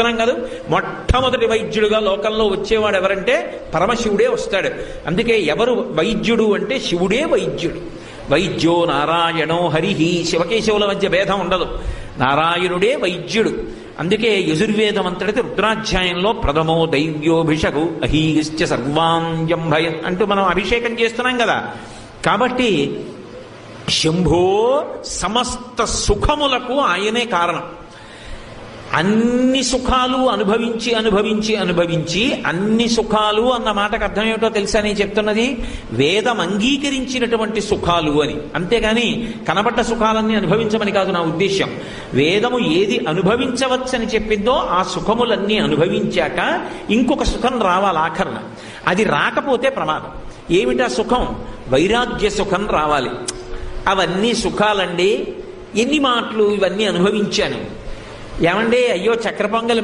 కాదు. మొట్టమొదటి వైద్యుడుగా లోకంలో వచ్చేవాడు ఎవరంటే పరమశివుడే వస్తాడు. అందుకే ఎవరు వైద్యుడు అంటే శివుడే వైద్యుడు. వైద్యో నారాయణో హరిహి, శివకేశవుల మధ్య భేదం ఉండదు. నారాయణుడే వైద్యుడు. అందుకే యజుర్వేదం అంతటిది రుద్రాధ్యాయంలో ప్రథమో దైవ్యోభిషగు అహీశ్చ సర్వాంజం భయం అంటూ మనం అభిషేకం చేస్తున్నాం కదా. కాబట్టి శంభో సమస్త సుఖములకు ఆయనే కారణం. అన్ని సుఖాలు అనుభవించి అనుభవించి అనుభవించి అన్ని సుఖాలు అన్న మాటకు అర్థం ఏమిటో తెలుసా నేను చెప్తున్నది? వేదం అంగీకరించినటువంటి సుఖాలు అని. అంతేగాని కనబడ్డ సుఖాలన్నీ అనుభవించమని కాదు నా ఉద్దేశ్యం. వేదము ఏది అనుభవించవచ్చని చెప్పిందో ఆ సుఖములన్నీ అనుభవించాక ఇంకొక సుఖం రావాలి ఆఖరణ. అది రాకపోతే ప్రమాదం. ఏమిటా సుఖం? వైరాగ్య సుఖం రావాలి. అవన్నీ సుఖాలండి, ఎన్ని మాటలు, ఇవన్నీ అనుభవించాను. ఏమండి, అయ్యో చక్ర పొంగలి